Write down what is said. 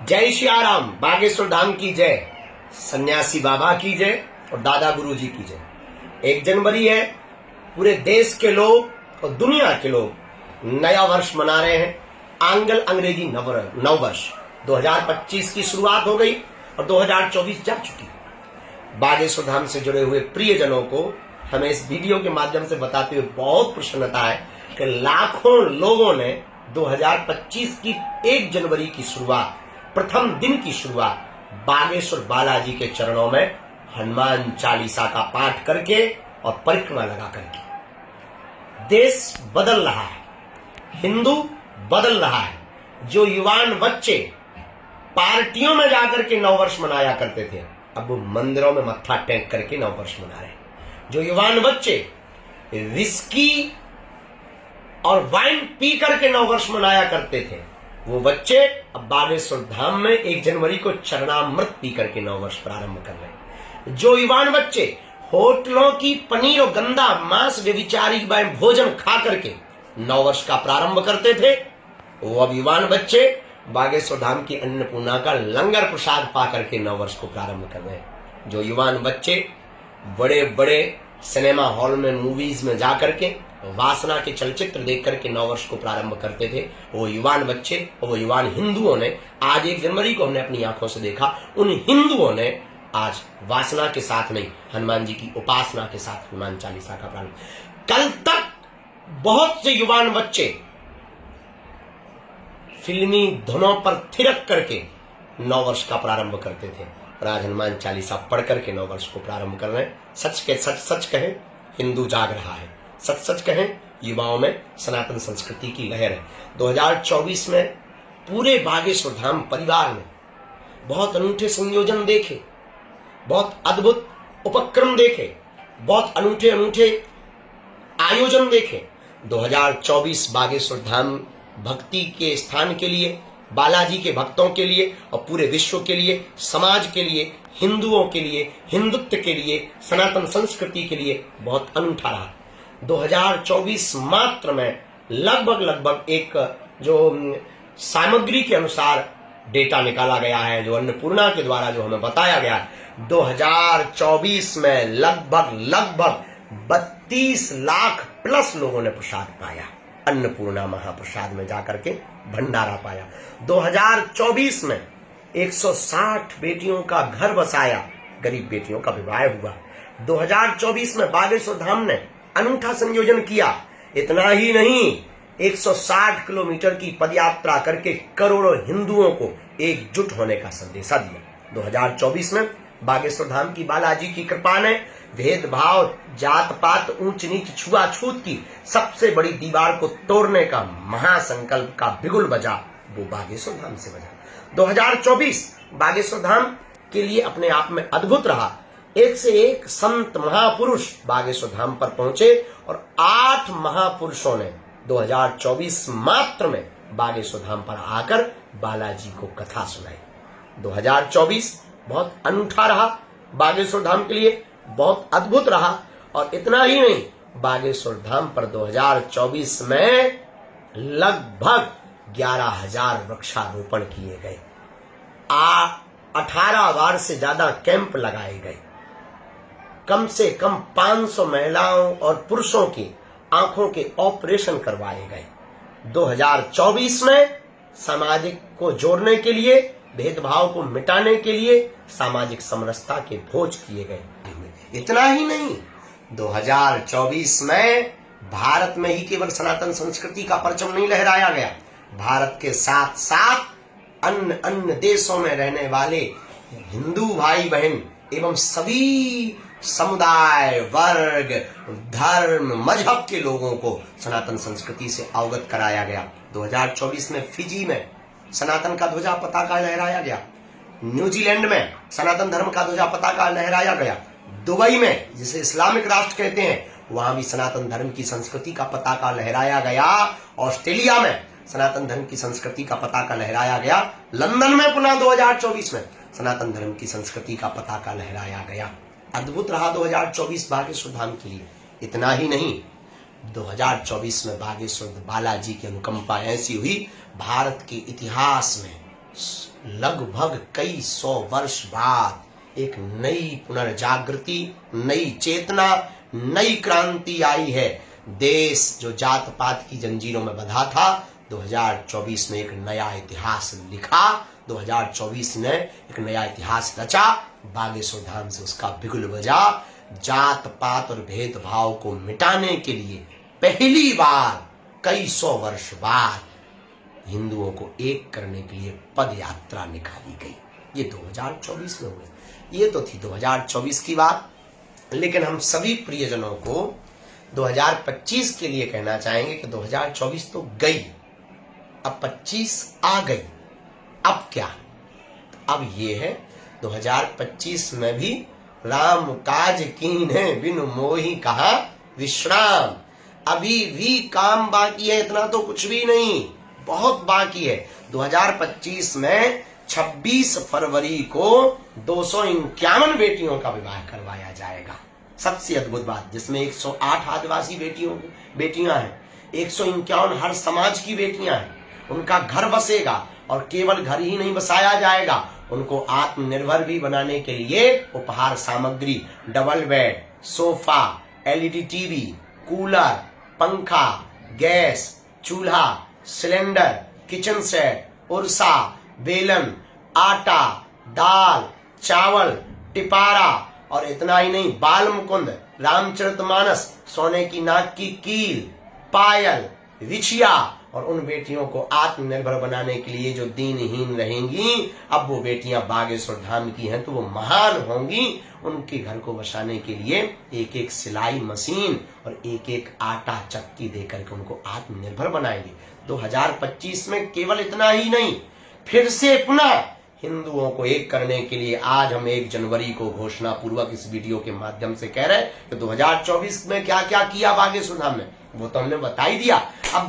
जय श्री राम। बागेश्वर धाम की जय, सन्यासी बाबा की जय और दादा गुरु जी की जय। 1 जनवरी है, पूरे देश के लोग और दुनिया के लोग नया वर्ष मना रहे हैं। आंग्ल अंग्रेजी नववर्ष 2025 की शुरुआत हो गई और 2024 जा चुकी। बागेश्वर धाम से जुड़े हुए प्रियजनों को हमें इस वीडियो के माध्यम से बताते हुए बहुत प्रसन्नता है कि लाखों लोगों ने 2025 की 1 जनवरी की शुरुआत, प्रथम दिन की शुरुआत बागेश्वर बालाजी के चरणों में हनुमान चालीसा का पाठ करके और परिक्रमा लगा करके। देश बदल रहा है, हिंदू बदल रहा है। जो युवान बच्चे पार्टियों में जाकर के नववर्ष मनाया करते थे, अब वो मंदिरों में मत्था टेक करके नववर्ष मना रहे हैं। जो युवान बच्चे विस्की और वाइन पी करके नववर्ष मनाया करते थे, वो बच्चे अब बागेश्वर धाम में 1 जनवरी को चरणामृत पी करके नववर्ष प्रारंभ कर रहे हैं। जो युवान बच्चे होटलों की पनीर और गंदा मांस व्यभिचारी भोजन खा करके नववर्ष का प्रारंभ करते थे, वो अब युवान बच्चे बागेश्वर धाम की अन्नपूर्णा का लंगर प्रसाद पा करके नववर्ष को प्रारंभ कर रहे हैं। जो युवान बच्चे बड़े बड़े सिनेमा हॉल में मूवीज में जाकर के वासना के चलचित्र देख करके नववर्ष को प्रारंभ करते थे, वो युवान बच्चे और वो युवान हिंदुओं ने आज 1 जनवरी को हमने अपनी आंखों से देखा, उन हिंदुओं ने आज वासना के साथ नहीं, हनुमान जी की उपासना के साथ हनुमान चालीसा का प्रारंभ। कल तक बहुत से युवान बच्चे फिल्मी धुनों पर थिरक करके नववर्ष का प्रारंभ करते थे और आज हनुमान चालीसा पढ़ करके नववर्ष को प्रारंभ कर रहे हैं। सच कहें, हिंदू जाग रहा है। सच कहें, युवाओं में सनातन संस्कृति की लहर है। 2024 में पूरे बागेश्वर धाम परिवार ने बहुत अनूठे संयोजन देखे, बहुत अद्भुत उपक्रम देखे, बहुत अनूठे आयोजन देखे। 2024 बागेश्वर धाम भक्ति के स्थान के लिए, बालाजी के भक्तों के लिए और पूरे विश्व के लिए, समाज के लिए, हिंदुओं के लिए, हिंदुत्व के लिए, सनातन संस्कृति के लिए बहुत अनूठा रहा। 2024 मात्र में लगभग एक जो सामग्री के अनुसार डेटा निकाला गया है, जो अन्नपूर्णा के द्वारा जो हमें बताया गया है, 2024 में लगभग 32 लाख प्लस लोगों ने प्रसाद पाया। अन्नपूर्णा महाप्रसाद में जाकर के भंडारा पाया। 2024 में 160 बेटियों का घर बसाया, गरीब बेटियों का विवाह हुआ। 2024 में बागेश्वर धाम ने अनूठा संयोजन किया। इतना ही नहीं, 160 किलोमीटर की पदयात्रा करके करोड़ों हिंदुओं को एकजुट होने का संदेशा दिया। 2024 में बागेश्वर धाम की बालाजी की कृपा ने भेदभाव, जात पात, ऊंच नीच, छुआछूत की सबसे बड़ी दीवार को तोड़ने का महासंकल्प का बिगुल बजा, वो बागेश्वर धाम से बजा। 2024 बागेश्वर धाम के लिए अपने आप में अद्भुत रहा। एक से एक संत महापुरुष बागेश्वर धाम पर पहुंचे और 8 महापुरुषों ने 2024 मात्र में बागेश्वर धाम पर आकर बालाजी को कथा सुनाई। 2024 बहुत अनूठा रहा बागेश्वर धाम के लिए, बहुत अद्भुत रहा। और इतना ही नहीं, बागेश्वर धाम पर 2024 में लगभग 11,000 वृक्षारोपण किए गए। 18 बार से ज्यादा कैंप लगाए गए। कम से कम 500 महिलाओं और पुरुषों की आंखों के ऑपरेशन करवाए गए। 2024 में सामाजिक को जोड़ने के लिए, भेदभाव को मिटाने के लिए सामाजिक समरसता के भोज किए गए। इतना ही नहीं, 2024 में भारत में ही केवल सनातन संस्कृति का परचम नहीं लहराया गया, भारत के साथ साथ अन्य देशों में रहने वाले हिंदू भाई बहन एवं सभी समुदाय, वर्ग, धर्म, मजहब के लोगों को सनातन संस्कृति से अवगत कराया गया। 2024 में फिजी में सनातन का ध्वजा पताका लहराया गया। न्यूजीलैंड में सनातन धर्म का ध्वजा पताका लहराया गया। दुबई में, जिसे इस्लामिक राष्ट्र कहते हैं, वहां भी सनातन धर्म की संस्कृति का पताका लहराया गया। ऑस्ट्रेलिया में सनातन धर्म की संस्कृति का पताका लहराया गया। लंदन में पुनः 2024 में सनातन धर्म की संस्कृति का पताका लहराया गया। अद्भुत रहा 2024 बागेश्वर धाम के लिए। इतना ही नहीं, 2024 में बागेश्वर बालाजी की अनुकंपा ऐसी हुई, भारत के इतिहास में लगभग कई 100 वर्ष बाद एक नई पुनर्जागृति, नई चेतना, नई क्रांति आई है। देश जो जात पात की जंजीरों में बंधा था, 2024 ने एक नया इतिहास लिखा, 2024 ने एक नया इतिहास रचा। बागेश्वर धाम से उसका बिगुल बजा। जात पात और भेदभाव को मिटाने के लिए पहली बार कई 100 वर्ष बाद हिंदुओं को एक करने के लिए पद यात्रा निकाली गई। ये 2024 में हुए। ये तो थी 2024 की बात। लेकिन हम सभी प्रियजनों को 2025 के लिए कहना चाहेंगे कि 2024 तो गई, अब 25 आ गई। अब क्या? अब ये है 2025 में भी राम काज कीन्हे बिनु मोहि कहा विश्राम। अभी भी काम बाकी है, इतना तो कुछ भी नहीं, बहुत बाकी है। 2025 में 26 फरवरी को 251 बेटियों का विवाह करवाया जाएगा। सबसे अद्भुत बात, जिसमें 108 आदिवासी बेटियां हैं, 151 हर समाज की बेटियां हैं। उनका घर बसेगा और केवल घर ही नहीं बसाया जाएगा, उनको आत्मनिर्भर भी बनाने के लिए उपहार सामग्री, double bed, sofa, LED TV, cooler, पंखा, गैस, चूल्हा, सिलेंडर, किचन सेट, उर्सा, बेलन, आटा, दाल, चावल, टिपारा, और इतना ही नहीं, बाल मुकुंद, रामचरितमानस, सोने की नाक की कील, पायल, विछिया। और उन बेटियों को आत्मनिर्भर बनाने के लिए जो दीनहीन रहेंगी, अब वो बेटियां बागेश्वर धाम की हैं तो वो महान होंगी। उनके घर को बसाने के लिए एक एक सिलाई मशीन और एक एक आटा चक्की देकर के उनको आत्मनिर्भर बनाएंगे। 2025 में केवल इतना ही नहीं, फिर से पुनः हिंदुओं को एक करने के लिए आज हम 1 जनवरी को घोषणा पूर्वक इस वीडियो के माध्यम से कह रहे हैं कि 2024 में क्या क्या किया बागेश्वर धाम में, वो तो हमने बता ही दिया। अब